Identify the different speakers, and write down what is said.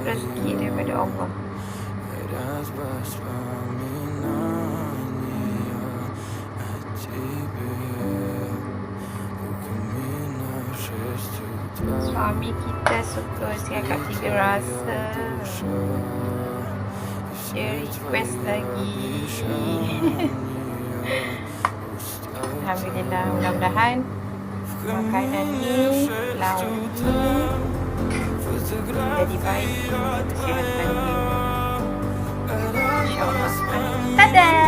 Speaker 1: Разгиривали оба. Suami kita suka cakap 3 rasa. Dia request lagi. Alhamdulillah, mudah-mudahan makanan ni, lauk ni jadi baik untuk kesihatan dia. InsyaAllah. Tada!